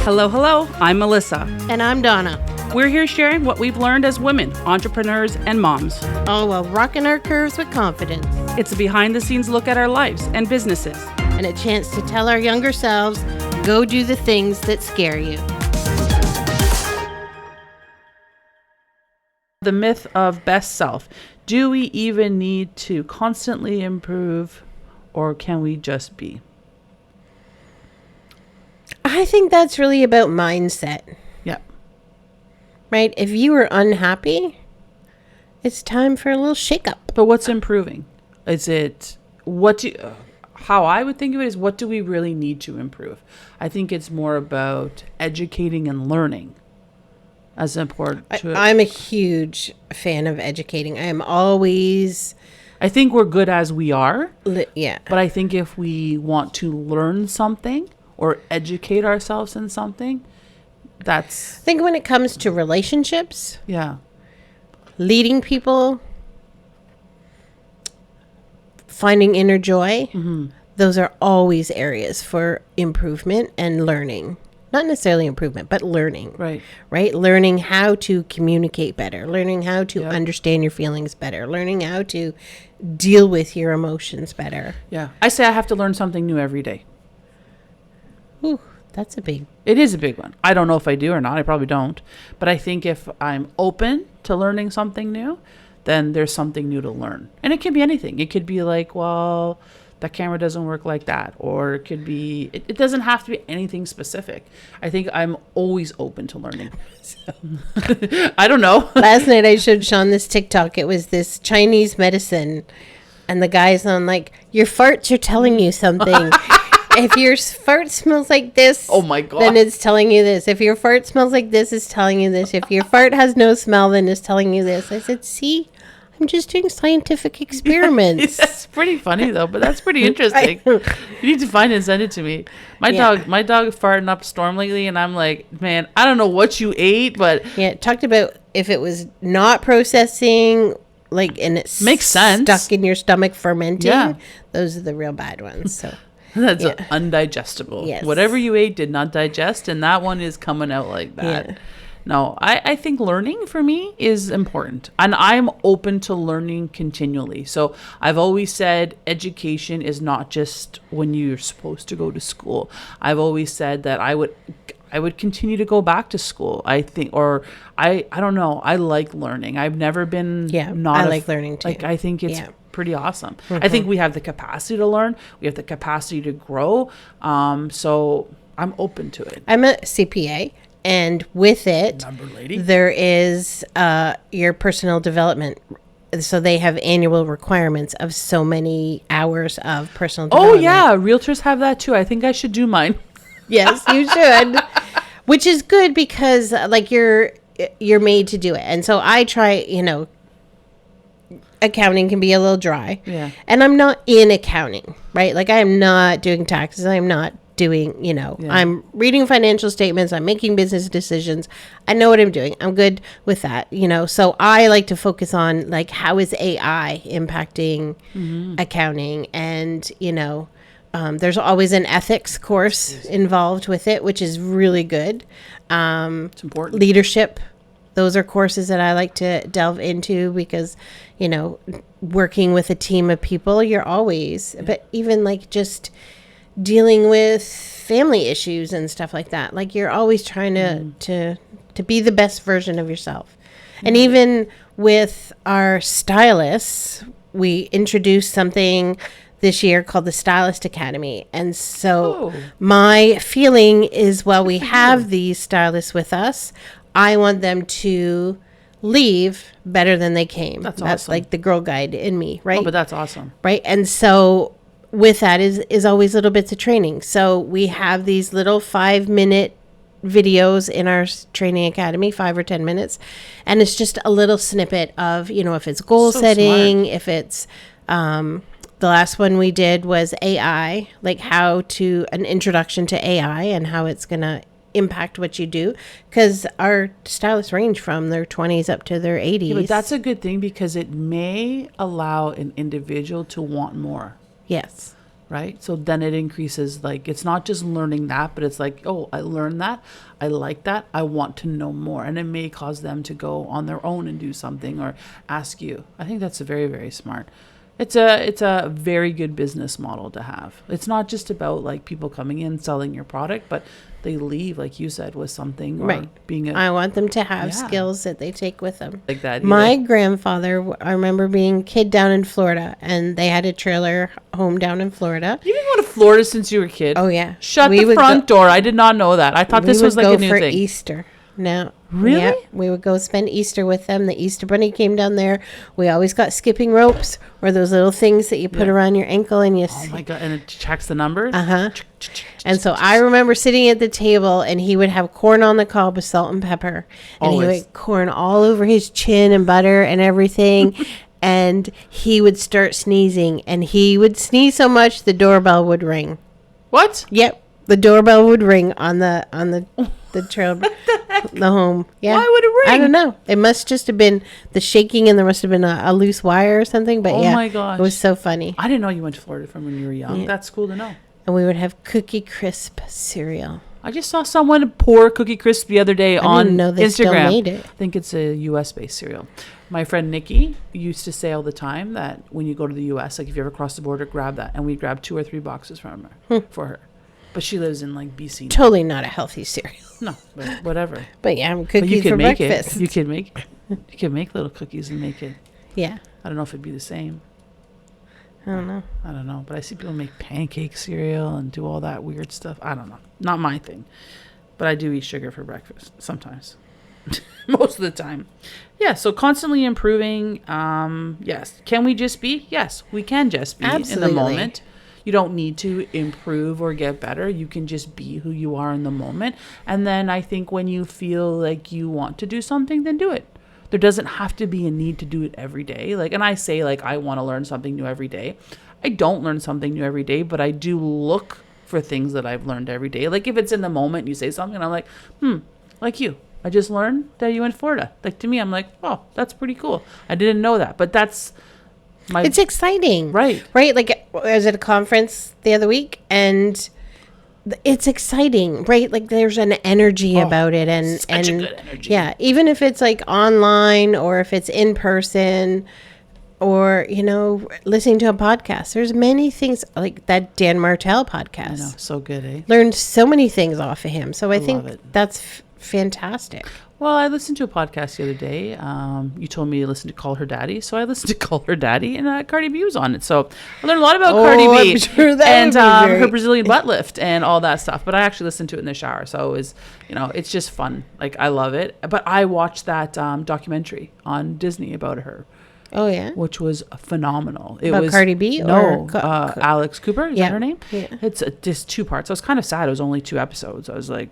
Hello, hello. I'm Melissa. And I'm Donna. We're here sharing what we've learned as women, entrepreneurs, and moms. All while rocking our curves with confidence. It's a behind-the-scenes look at our lives and businesses. And a chance to tell our younger selves, go do the things that scare you. The myth of best self. Do we even need to constantly improve, or can we just be? I think that's really about mindset. Yeah. Right? If you were unhappy, it's time for a little shakeup. But what's improving? Is it how I would think of it is, what do we really need to improve? I think it's more about educating and learning as important to it. I'm a huge fan of educating. I am always... I think we're good as we are. Yeah. But I think if we want to learn something or educate ourselves in something, that's... I think when it comes to relationships, yeah, leading people, finding inner joy, those are always areas for improvement and learning. Not necessarily improvement, but learning. Right? Learning how to communicate better, learning how to understand your feelings better, learning how to deal with your emotions better. Yeah. I say I have to learn something new every day. Ooh, It is a big one. I don't know if I do or not. I probably don't. But I think if I'm open to learning something new, then there's something new to learn. And it could be anything. It could be like, well, that camera doesn't work like that. Or it could be, it doesn't have to be anything specific. I think I'm always open to learning. I don't know. Last night I showed Sean this TikTok. It was this Chinese medicine. And the guy's on like, your farts are telling you something. If your fart smells like this, oh my God, then it's telling you this. If your fart smells like this, it's telling you this. If your fart has no smell, then it's telling you this. I said, see, I'm just doing scientific experiments. That's pretty funny though, but that's pretty interesting. You need to find it and send it to me. My dog farting up a storm lately, and I'm like, man, I don't know what you ate, but yeah, it talked about if it was not processing, like, and it makes sense, stuck in your stomach fermenting. Yeah, those are the real bad ones. So. That's undigestible. Yes. Whatever you ate did not digest, and that one is coming out like that. Yeah. No, I think learning for me is important, and I'm open to learning continually. So I've always said education is not just when you're supposed to go to school. I've always said that I would continue to go back to school. I think, or I don't know. I like learning. I've never been. Yeah, I like learning too. Like, I think it's pretty awesome. I think we have the capacity to learn. We have the capacity to grow. So I'm open to it. I'm a CPA. And with it, there is your personal development. So they have annual requirements of so many hours of personal development. Oh, yeah. Realtors have that, too. I think I should do mine. Yes, you should. Which is good because, like, you're made to do it. And so I try, accounting can be a little dry. Yeah. And I'm not in accounting, right? Like, I am not doing taxes. I'm not doing, I'm reading financial statements, I'm making business decisions. I know what I'm doing. I'm good with that, So I like to focus on, like, how is AI impacting accounting? And, there's always an ethics course involved with it, which is really good. It's important. Leadership. Those are courses that I like to delve into because, working with a team of people, you're always, but even like just dealing with family issues and stuff like that. Like, you're always trying to be the best version of yourself. And even with our stylists, we introduced something this year called the Stylist Academy. And so my feeling is, while we have these stylists with us, I want them to leave better than they came. That's awesome. Like the girl guide in me, right? Oh, but that's awesome. Right. And so with that is always little bits of training. So we have these little 5-minute videos in our training academy, 5 or 10 minutes. And it's just a little snippet of, if it's goal setting, if it's, the last one we did was AI, like an introduction to AI and how it's going to impact what you do, because our stylists range from their 20s up to their 80s. Yeah, but that's a good thing because it may allow an individual to want more. Yes. right? So then it increases, like, it's not just learning that, but it's like, oh, I learned that. I like that. I want to know more. And it may cause them to go on their own and do something or ask you. I think that's very, very smart. It's a very good business model to have. It's not just about like people coming in, selling your product, but they leave, like you said, with something, or Right. being I want them to have Yeah. skills that they take with them. like that. My either. grandfather, I remember being a kid down in Florida, and they had a trailer home down in Florida. You've been going to Florida since you were a kid. Oh yeah, Shut We the would front door. I did not know that. I thought we this was would like go a new for thing. Easter. No, Really? yeah, we would go spend Easter with them. The Easter Bunny came down there. We always got skipping ropes, or those little things that you put around your ankle, and you. Oh my God. And it checks the numbers. Uh-huh. And so I remember sitting at the table, and he would have corn on the cob with salt and pepper, and he Always. would corn all over his chin and butter and everything. And he would start sneezing, and he would sneeze so much the doorbell would ring. What? Yep, the doorbell would ring on the trail, the home. Yeah, Why would it ring? I don't know. It must just have been the shaking, and there must have been a loose wire or something. But Oh yeah, my gosh. it was so funny. I didn't know you went to Florida from when you were young. Yeah. That's cool to know. And we would have Cookie Crisp cereal. I just saw someone pour Cookie Crisp the other day on didn't know they Instagram. still made it. I think it's a US-based cereal. My friend Nikki used to say all the time that when you go to the US, like if you ever cross the border, grab that. And we grab 2 or 3 boxes from her for her. But she lives in like BC now. Totally not a healthy cereal. No, but whatever. But yeah, I'm But cookies you for can make breakfast. it. You can make You can make little cookies and make it. Yeah, I don't know if it'd be the same. I don't know. I don't know. But I see people make pancake cereal and do all that weird stuff. I don't know. Not my thing. But I do eat sugar for breakfast sometimes. Most of the time. Yeah, so constantly improving. Yes. Can we just be? Yes, we can just be Absolutely. in the moment. You don't need to improve or get better. You can just be who you are in the moment. And then I think when you feel like you want to do something, then do it. There doesn't have to be a need to do it every day. Like, and I say like I want to learn something new every day. I don't learn something new every day, but I do look for things that I've learned every day. Like if it's in the moment, you say something, and I'm like, like you. I just learned that you went to Florida. Like to me, I'm like, oh, that's pretty cool. I didn't know that, but that's my. It's exciting. Right. Right. Like I was at a conference the other week, and it's exciting, right? Like there's an energy about it, and such a good energy. Yeah, even if it's like online or if it's in person, or listening to a podcast. There's many things like that Dan Martell podcast. I know, so good, eh? Learned so many things off of him. So I think love it. that's fantastic. Well, I listened to a podcast the other day. You told me to listen to Call Her Daddy, so I listened to Call Her Daddy, and Cardi B was on it. So I learned a lot about Cardi B I'm sure that and would be her great. Brazilian butt lift and all that stuff. But I actually listened to it in the shower, so it was, it's just fun. Like I love it. But I watched that documentary on Disney about her, Oh yeah. which was phenomenal. It About was Cardi B no, or Alex Cooper. Is Yeah. that her name? Yeah. It's just 2 parts. I was kind of sad. It was only 2 episodes. I was like,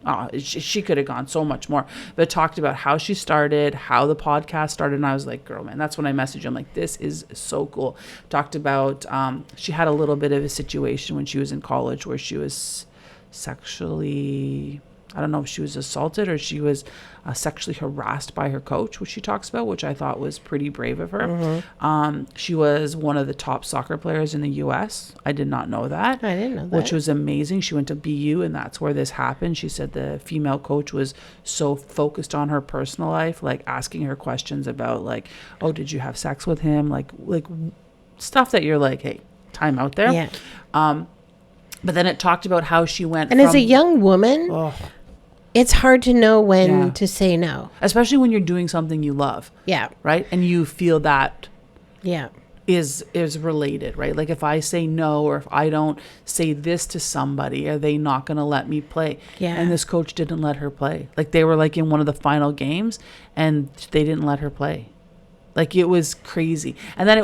oh, she could have gone so much more. But it talked about how she started, how the podcast started, and I was like, girl, man, that's when I messaged you. I'm like, this is so cool. Talked about she had a little bit of a situation when she was in college where she was sexually, I don't know if she was assaulted or she was sexually harassed by her coach, which she talks about, which I thought was pretty brave of her. She was one of the top soccer players in the U.S. I did not know that. I didn't know that. Which was amazing. She went to BU, and that's where this happened. She said the female coach was so focused on her personal life, like asking her questions about like, oh, did you have sex with him? Like stuff that you're like, hey, time out there. Yeah. But then it talked about how she went And as a young woman, oh, it's hard to know when Yeah. to say no. especially when you're doing something you love, Yeah. right? And you feel that Yeah. is related, right? Like if I say no, or if I don't say this to somebody, are they not going to let me play? Yeah. And this coach didn't let her play. Like they were like in one of the final games and they didn't let her play. Like it was crazy. And then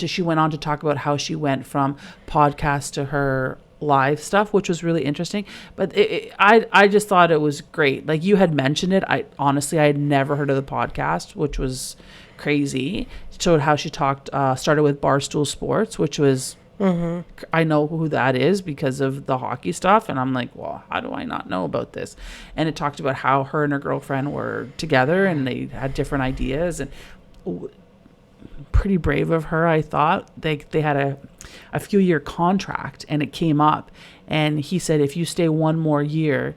she went on to talk about how she went from podcast to her live stuff, which was really interesting. But I just thought it was great. Like you had mentioned it. I had never heard of the podcast, which was crazy. It showed how she started with Barstool Sports, which was, I know who that is because of the hockey stuff. And I'm like, well, how do I not know about this? And it talked about how her and her girlfriend were together and they had different ideas. And pretty brave of her. I thought they had a few year contract, and it came up, and he said, if you stay one more year,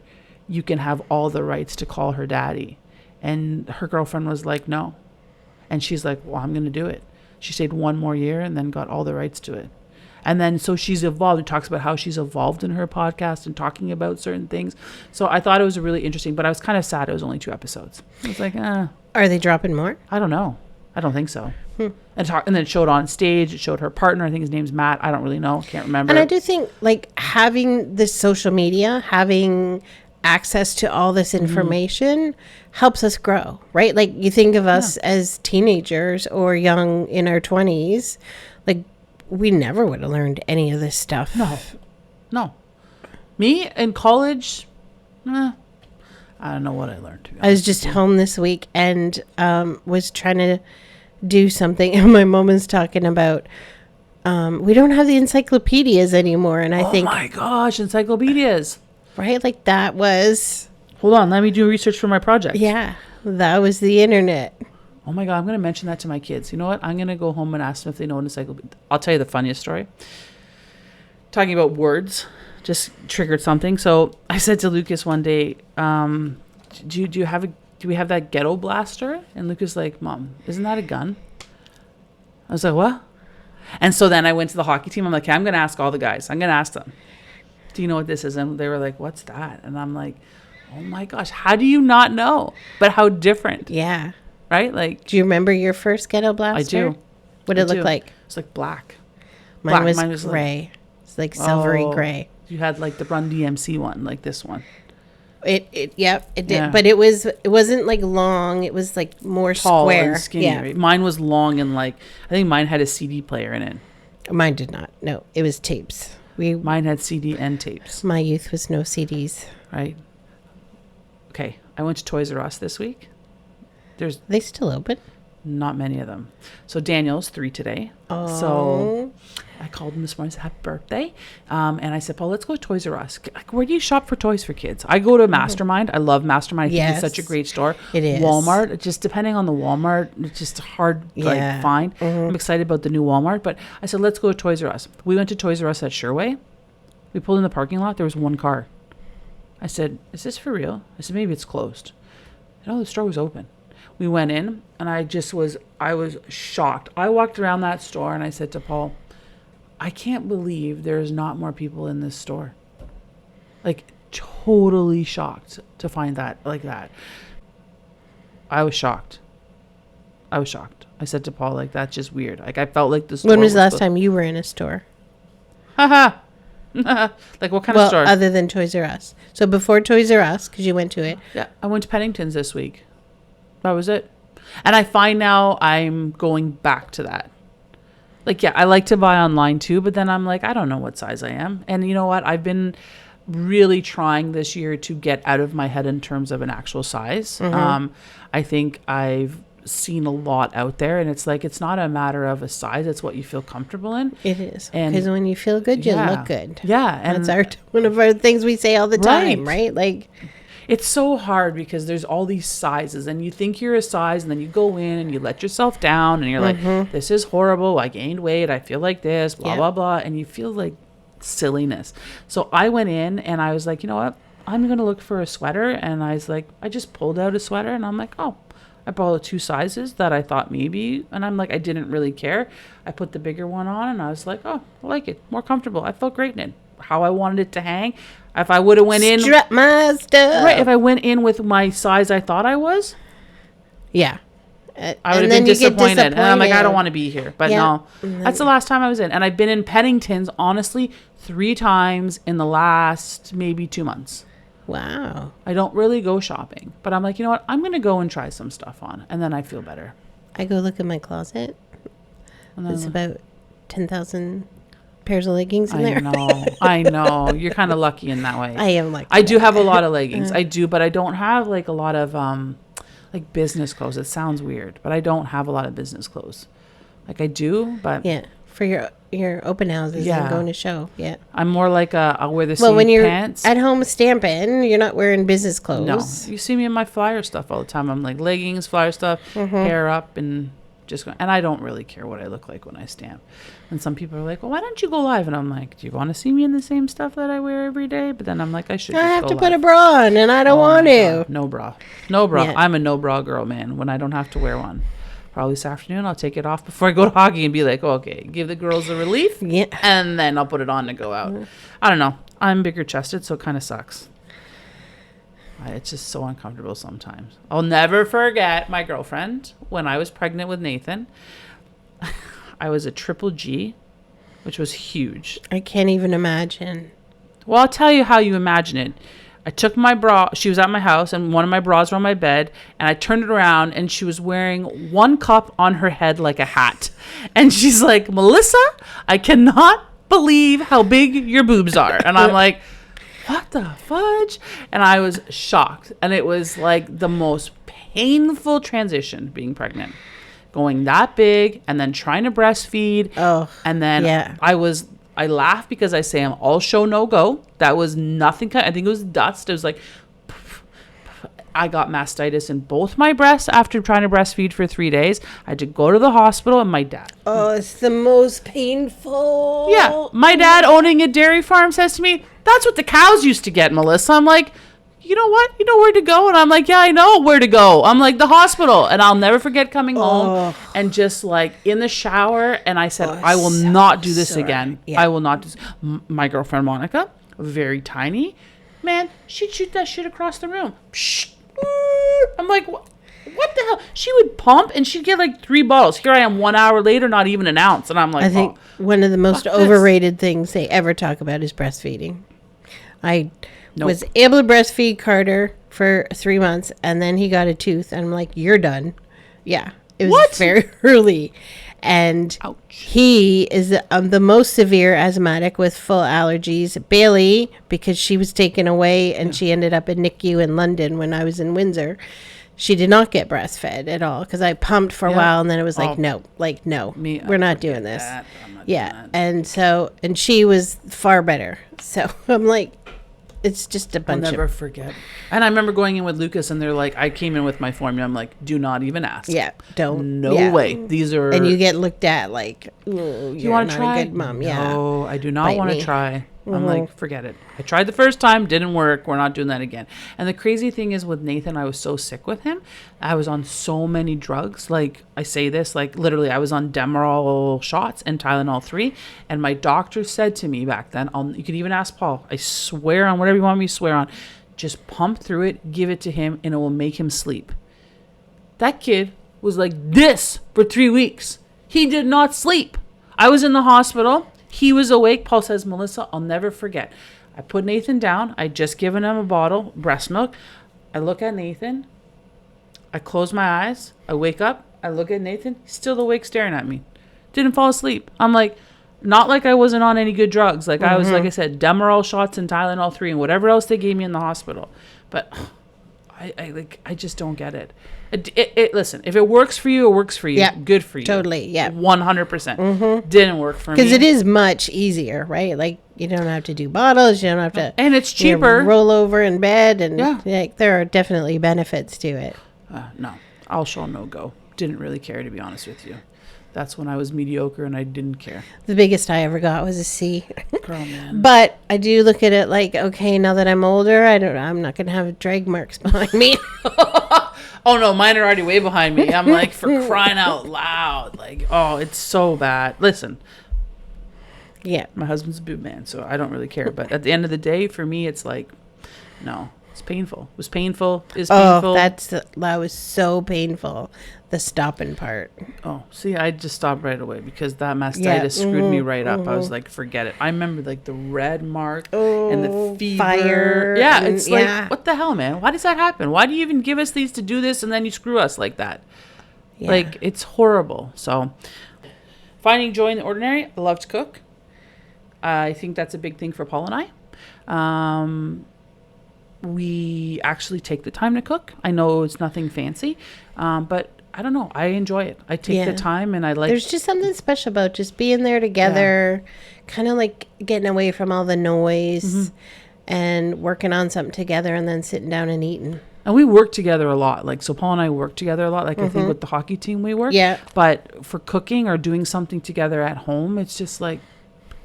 you can have all the rights to call her daddy. And her girlfriend was like, no. And she's like, well, I'm going to do it. She stayed one more year and then got all the rights to it. And then so she's evolved. It talks about how she's evolved in her podcast and talking about certain things. So I thought it was really interesting, but I was kind of sad it was only 2 episodes. I was like, Are they dropping more? I don't know. I don't think so. And then it showed on stage. It showed her partner. I think his name's Matt. I don't really know. Can't remember. And I do think like having this social media, having access to all this information helps us grow, right? Like you think of us as teenagers or young in our 20s, like we never would have learned any of this stuff. No. Me in college, I don't know what I learned. I was just home this week and was trying to do something, and my mom was talking about we don't have the encyclopedias anymore, and I think, oh my gosh, encyclopedias. Right? Like that was... Hold on, let me do research for my project. Yeah, that was the internet. Oh my God, I'm going to mention that to my kids. You know what? I'm going to go home and ask them if they know an encyclopedia. I'll tell you the funniest story. Talking about words just triggered something. So I said to Lucas one day, do we have that ghetto blaster? And Lucas like, Mom, isn't that a gun? I was like, what? And so then I went to the hockey team. I'm like, okay, I'm going to ask all the guys. I'm going to ask them, do you know what this is? And they were like, what's that? And I'm like, oh my gosh, how do you not know? But how different. Yeah. Right? Like, do you remember your first ghetto blaster? I do. What did it look like? It's like black. Mine was gray. Like, it's like silvery gray. You had like the Run DMC one, like this one. It did. Yeah. But it wasn't like long. It was like more tall square. And skinny. Yeah. Right? Mine was long and like, I think mine had a CD player in it. Mine did not. No, it was tapes. Mine had CD and tapes. My youth was no CDs. Right. Okay. I went to Toys R Us this week. They still open? Not many of them. So Daniel's 3 today. Oh. So I called him this morning, said happy birthday. And I said, Paul, let's go to Toys R Us. Like, where do you shop for toys for kids? I go to Mastermind. I love Mastermind. I think it's such a great store. It is. Walmart, just depending on the Walmart, it's just hard to find. I'm excited about the new Walmart. But I said, let's go to Toys R Us. We went to Toys R Us at Sherway. We pulled in the parking lot. There was one car. I said, is this for real? I said, maybe it's closed. No, the store was open. We went in, and I was shocked. I walked around that store, and I said to Paul, I can't believe there's not more people in this store. Like, totally shocked to find that like that. I was shocked. I said to Paul, like, that's just weird. Like, I felt like the store. When was the last time you were in a store? Haha. Like, what kind of store? Other than Toys R Us. So before Toys R Us, because you went to it. Yeah, I went to Pennington's this week. That was it. And I find now I'm going back to that. Like, yeah, I like to buy online too, but then I'm like, I don't know what size I am. And you know what? I've been really trying this year to get out of my head in terms of an actual size. I think I've seen a lot out there, and it's like, it's not a matter of a size, it's what you feel comfortable in. It is. Because when you feel good, you look good. Yeah. And that's one of our things we say all the time, right? Like, it's so hard because there's all these sizes, and you think you're a size, and then you go in and you let yourself down, and you're like, this is horrible. I gained weight. I feel like this, blah, blah, blah. And you feel like silliness. So I went in and I was like, you know what? I'm going to look for a sweater. And I was like, I just pulled out a sweater, and I'm like, oh, I bought 2 sizes that I thought maybe, and I'm like, I didn't really care. I put the bigger one on, and I was like, oh, I like it. More comfortable. I felt great in it. How I wanted it to hang. If I would have went in, strap my stuff. Right. If I went in with my size I thought I was, yeah, I would have been disappointed. And I'm like, I don't want to be here. But no, that's the last time I was in. And I've been in Pennington's, honestly, 3 times in the last maybe 2 months. Wow. I don't really go shopping, but I'm like, you know what? I'm going to go and try some stuff on, and then I feel better. I go look in my closet. It's about 10,000 pairs of leggings in there. I know. You're kind of lucky in that way. I am lucky. I do have a lot of leggings. I do, but I don't have like a lot of like business clothes. It sounds weird, but I don't have a lot of business clothes. Like I do, but yeah, for your open houses and going to show. Yeah, I'm more like I'll wear the same when you're pants. At home stamping, you're not wearing business clothes. No, you see me in my flyer stuff all the time. I'm like leggings, flyer stuff, hair up, and And I don't really care what I look like when I stamp. And some people are like, well, why don't you go live? And I'm like, do you want to see me in the same stuff that I wear every day? But then I'm like, I should I just have go to live. put a bra on, and I don't want to. God. No bra. No bra. Yeah. I'm a no bra girl, man, when I don't have to wear one. Probably this afternoon, I'll take it off before I go to hockey and be like, oh, okay, give the girls a relief. Yeah. And then I'll put it on to go out. I don't know. I'm bigger chested, so it kind of sucks. It's just so uncomfortable sometimes. I'll never forget my girlfriend when I was pregnant with Nathan. I was a triple G, which was huge. I can't even imagine. Well, I'll tell you how you imagine it. I took my bra. She was at my house, and one of my bras were on my bed. And I turned it around, and she was wearing one cup on her head like a hat. And she's like, Melissa, I cannot believe how big your boobs are. And I'm like, what the fudge? And I was shocked. And it was like the most painful transition being pregnant. Going that big and then trying to breastfeed. Oh, and then yeah. I laugh because I say I'm all show, no go. That was nothing. I think it was dust. It was like, I got mastitis in both my breasts after trying to breastfeed for 3 days. I had to go to the hospital, and my dad. Oh, it's the most painful. Yeah. My dad, owning a dairy farm, says to me, that's what the cows used to get, Melissa. I'm like, you know what? You know where to go? And I'm like, yeah, I know where to go. I'm like, the hospital. And I'll never forget coming home and just like in the shower. And I said, I will not do this again. Yeah. I will not do this. My girlfriend, Monica, very tiny. Man, she'd shoot that shit across the room. I'm like, what the hell? She would pump and she'd get like 3 bottles. Here I am 1 hour later, not even an ounce. And I'm like, I think one of the most overrated things they ever talk about is breastfeeding. I was able to breastfeed Carter for 3 months, and then he got a tooth, and I'm like, you're done. Yeah. It was very early. And ouch. He is the most severe asthmatic with full allergies. Bailey, because she was taken away and she ended up in NICU in London when I was in Windsor, she did not get breastfed at all because I pumped for a while, and then it was like, no, we're not doing this. And she was far better. So I'm like, it's just a bunch I'll never forget. And I remember going in with Lucas, and they're like, I came in with my formula. I'm like, do not even ask. Yeah, don't. No way. These are. And you get looked at like, you want to try? A good mom. No, I do not want to try. I'm like, forget it. I tried the first time, didn't work. We're not doing that again. And the crazy thing is with Nathan, I was so sick with him. I was on so many drugs. Like, I say this, like, literally, I was on Demerol shots and Tylenol 3. And my doctor said to me back then, you could even ask Paul, I swear on whatever you want me to swear on, just pump through it, give it to him, and it will make him sleep. That kid was like this for 3 weeks. He did not sleep. I was in the hospital. He was awake. Paul says, Melissa, I'll never forget. I put Nathan down. I just given him a bottle, breast milk. I look at Nathan. I close my eyes. I wake up. I look at Nathan. He's still awake staring at me. Didn't fall asleep. I'm like, not like I wasn't on any good drugs. Like I was, like I said, Demerol shots and Tylenol 3 and whatever else they gave me in the hospital. But I just don't get it. Listen, if it works for you, it works for you. Yeah, good for you. Totally, yeah. 100%. Didn't work for me. Because it is much easier, right? Like, you don't have to do bottles. You don't have to... And it's cheaper. Roll over in bed. And like, there are definitely benefits to it. No. I'll show no go. Didn't really care, to be honest with you. That's when I was mediocre and I didn't care. The biggest I ever got was a C. Girl, man. But I do look at it like, okay, now that I'm older, I'm not going to have drag marks behind me. Oh, no, mine are already way behind me. I'm like, for crying out loud. Like, oh, it's so bad. Listen. Yeah. My husband's a boob man, so I don't really care. But at the end of the day, for me, it's like, no. It's painful. It was painful. It's painful. Oh, that was so painful. The stopping part. Oh, see, I just stopped right away because that mastitis screwed me right up. I was like, forget it. I remember like the red mark and the fever. Fire. Yeah, it's like, what the hell, man? Why does that happen? Why do you even give us these to do this and then you screw us like that? Yeah. Like, it's horrible. So, finding joy in the ordinary. I love to cook. I think that's a big thing for Paul and I. We actually take the time to cook. I know it's nothing fancy, but I don't know. I enjoy it. I take the time and I like... There's just something special about just being there together, kind of like getting away from all the noise and working on something together and then sitting down and eating. And we work together a lot. Like, so Paul and I work together a lot. Like, I think with the hockey team we work. Yeah. But for cooking or doing something together at home, it's just like,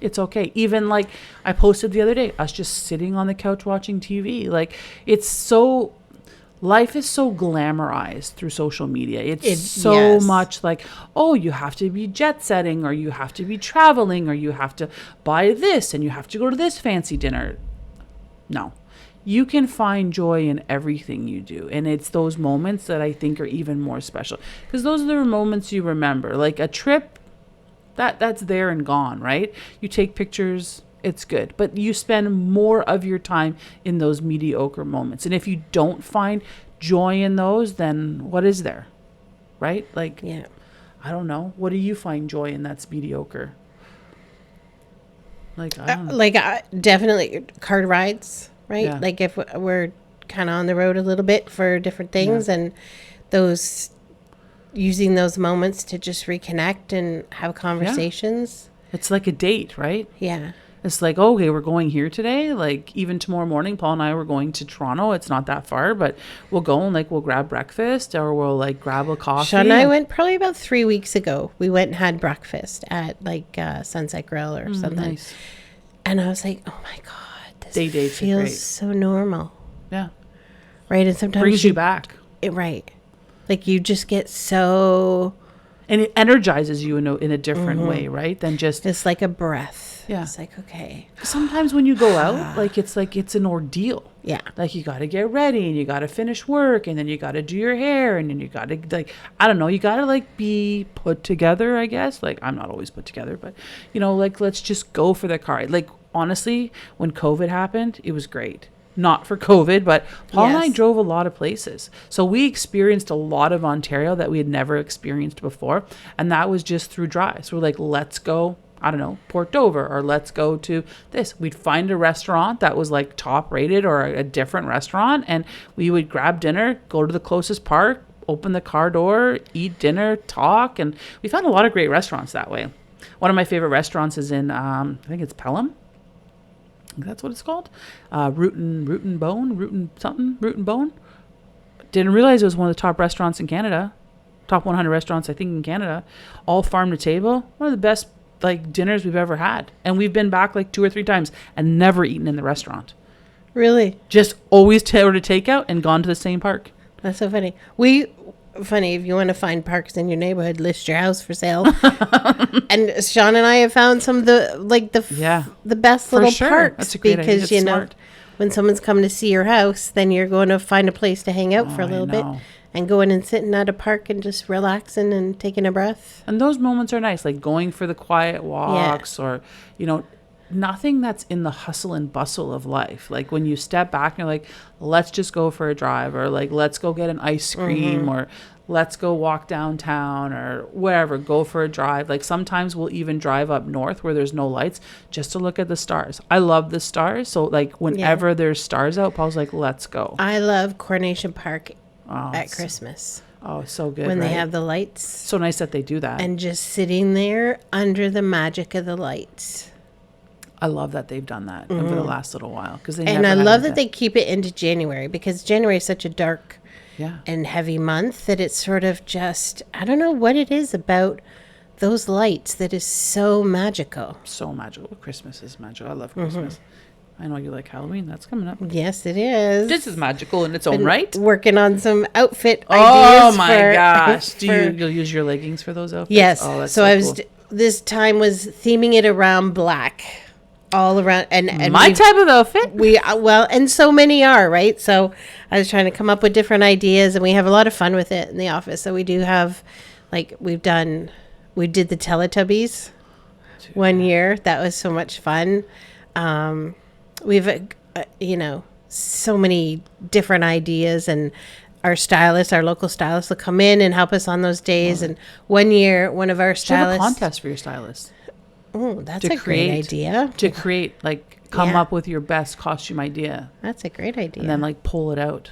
it's okay. Even like I posted the other day, us just sitting on the couch watching TV. Like, it's so, life is so glamorized through social media. It's so yes. much like, oh, you have to be jet setting, or you have to be traveling, or you have to buy this, and you have to go to this fancy dinner. No. You can find joy in everything you do. And it's those moments that I think are even more special. Because those are the moments you remember. Like a trip, that's there and gone, right? You take pictures, it's good. But you spend more of your time in those mediocre moments. And if you don't find joy in those, then what is there? Right? Like, Yeah. I don't know. What do you find joy in that's mediocre? Like, I don't know. Definitely car rides, right? Yeah. Like if we're kind of on the road a little bit for different things, and those using those moments to just reconnect and have conversations. It's like a date, right? Yeah. It's like, okay, we're going here today. Like, even tomorrow morning, Paul and I were going to Toronto. It's not that far, but we'll go and like we'll grab breakfast, or we'll like grab a coffee. Sean and I went probably about 3 weeks ago. We went and had breakfast at like Sunset Grill or something. Nice. And I was like, oh my God, this Day dates are great. feels so normal. Yeah. Right. And sometimes Brings you back. Right. Like you just get so. And it energizes you in a different way, right? Than just. It's like a breath. Yeah. It's like, okay. Sometimes when you go out, like it's an ordeal. Yeah. Like you got to get ready, and you got to finish work, and then you got to do your hair, and then you got to like, I don't know, you got to like be put together, I guess. Like, I'm not always put together, but like, let's just go for the car. Like, honestly, when COVID happened, it was great. Not for COVID, but Paul and I drove a lot of places. So we experienced a lot of Ontario that we had never experienced before. And that was just through drives. We're like, let's go, I don't know, Port Dover, or let's go to this. We'd find a restaurant that was like top rated, or a different restaurant. And we would grab dinner, go to the closest park, open the car door, eat dinner, talk. And we found a lot of great restaurants that way. One of my favorite restaurants is in, I think it's Pelham. That's what it's called. Root and Bone. Didn't realize it was one of the top restaurants in Canada. Top 100 restaurants, I think, in Canada. All farm to table. One of the best like dinners we've ever had. And we've been back like 2 or 3 times and never eaten in the restaurant. Really? Just always ordered takeout and gone to the same park. That's so funny. Funny, if you want to find parks in your neighborhood, list your house for sale. And Sean and I have found some of the best little parks. That's a great idea. Because Smart. when someone's coming to see your house, then you're going to find a place to hang out for a little bit and go in and sitting at a park and just relaxing and taking a breath. And those moments are nice, like going for the quiet walks, or nothing that's in the hustle and bustle of life. Like when you step back and you're like, let's just go for a drive, or like, let's go get an ice cream, or let's go walk downtown, or wherever, go for a drive. Like sometimes we'll even drive up north where there's no lights just to look at the stars. I love the stars. So like whenever there's stars out, Paul's like, let's go. I love Coronation Park at Christmas. Oh, so good. When they have the lights. So nice that they do that. And just sitting there under the magic of the lights. I love that they've done that over the last little while. And I love that they keep it into January, because January is such a dark and heavy month that it's sort of just, I don't know what it is about those lights that is so magical. So magical. Christmas is magical. I love Christmas. I know you like Halloween. That's coming up. Yes, it is. This is magical in its own right. Working on some outfit Oh ideas. my gosh. You'll use your leggings for those outfits? Yes. Oh, that's so I cool. was, this time was theming it around black. All around, and my type of outfit. And so many are, right? So I was trying to come up with different ideas, and we have a lot of fun with it in the office. So we do have, like, we did the Teletubbies one year. That was so much fun. We've so many different ideas, and our local stylists will come in and help us on those days. And one year, one of our stylists, have a contest for your stylists. Oh, that's a great idea. To create, like, come up with your best costume idea. That's a great idea. And then, like, pull it out.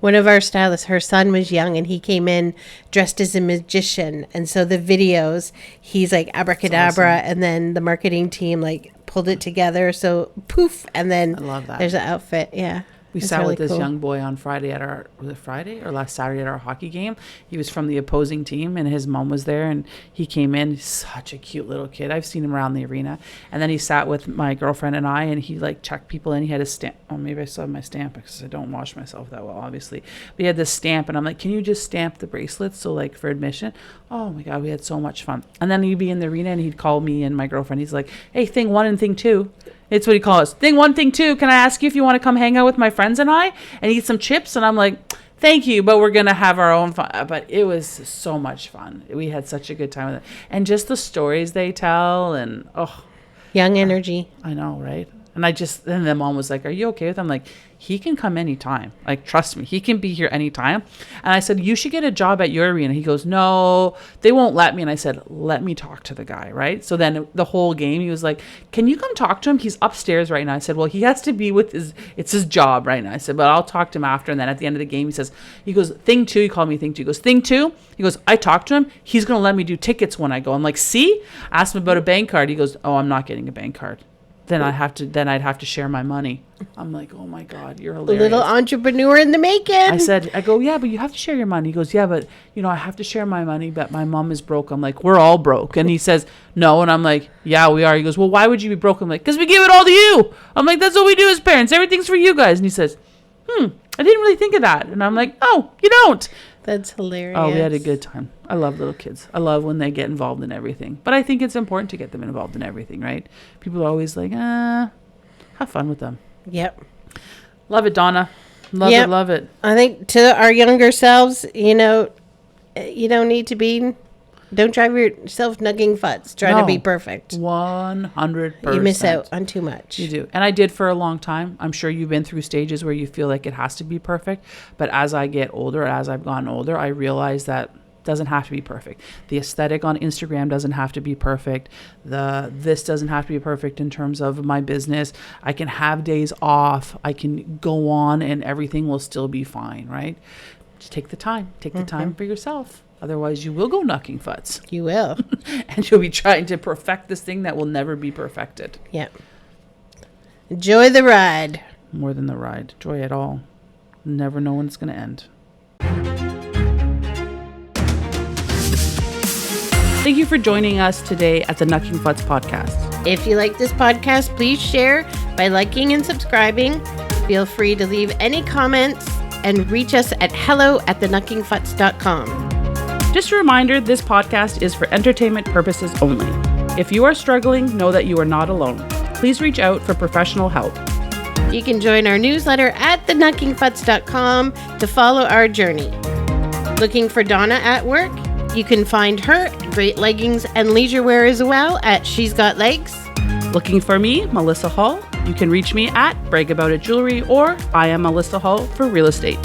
One of our stylists, her son was young, and he came in dressed as a magician. And so the videos, he's like abracadabra, and then the marketing team, like, pulled it together. So, poof, and then I love that. There's an outfit. Yeah. We That's sat really with this cool. young boy on Friday was it Friday or last Saturday at our hockey game? He was from the opposing team and his mom was there and he came in. He's such a cute little kid. I've seen him around the arena. And then he sat with my girlfriend and I and he like checked people in. He had a stamp. Oh, maybe I still have my stamp because I don't wash myself that well, obviously. But he had this stamp and I'm like, can you just stamp the bracelets? So like for admission. Oh my God, we had so much fun. And then he'd be in the arena and he'd call me and my girlfriend. He's like, hey, thing one and thing two. It's what he calls thing one, thing two. Can I ask you if you want to come hang out with my friends and I and eat some chips? And I'm like, thank you, but we're going to have our own fun. But it was so much fun. We had such a good time with it. And just the stories they tell and, Young energy. I know, right? And then the mom was like, are you okay with him? I'm like, he can come anytime. Like, trust me, he can be here anytime. And I said, you should get a job at your arena. He goes, no, they won't let me. And I said, let me talk to the guy, right? So then the whole game, he was like, can you come talk to him? He's upstairs right now. I said, well, he has to be with it's his job right now. I said, but I'll talk to him after. And then at the end of the game, he goes, thing two, he called me thing two. He goes, thing two. He goes, I talked to him. He's going to let me do tickets when I go. I'm like, see? Asked him about a bank card. He goes, oh, I'm not getting a bank card. Then I'd have to share my money. I'm like, oh my God, you're hilarious. A little entrepreneur in the making. I go, yeah, but you have to share your money. He goes, yeah, but I have to share my money, but my mom is broke. I'm like, we're all broke. And he says, no. And I'm like, yeah, we are. He goes, well, why would you be broke? I'm like, because we give it all to you. I'm like, that's what we do as parents. Everything's for you guys. And he says, I didn't really think of that. And I'm like, oh, you don't. That's hilarious. Oh, we had a good time. I love little kids. I love when they get involved in everything. But I think it's important to get them involved in everything, right? People are always like, have fun with them. Yep. Love it, Donna. Love it. I think to our younger selves, you don't need to be, don't drive yourself nugging futs trying to be perfect. 100%. You miss out on too much. You do. And I did for a long time. I'm sure you've been through stages where you feel like it has to be perfect. But as I get older, as I've gotten older, I realize that doesn't have to be perfect. The aesthetic on Instagram doesn't have to be perfect. This doesn't have to be perfect in terms of my business. I can have days off. I can go on and everything will still be fine, right? Just take the time. Take the time for yourself. Otherwise, you will go knocking futs. You will. And you'll be trying to perfect this thing that will never be perfected. Yeah. Enjoy the ride. More than the ride. Enjoy it all. Never know when it's going to end. Thank you for joining us today at the Knucking Futs podcast. If you like this podcast, please share by liking and subscribing. Feel free to leave any comments and reach us at hello@thenukingfuts.com. Just a reminder, this podcast is for entertainment purposes only. If you are struggling, know that you are not alone. Please reach out for professional help. You can join our newsletter at thenukingfuts.com to follow our journey. Looking for Donna at work? You can find her great leggings and leisure wear as well at She's Got Legs. Looking for me, Melissa Hall? You can reach me at Brag About It Jewelry or I am Melissa Hall for real estate.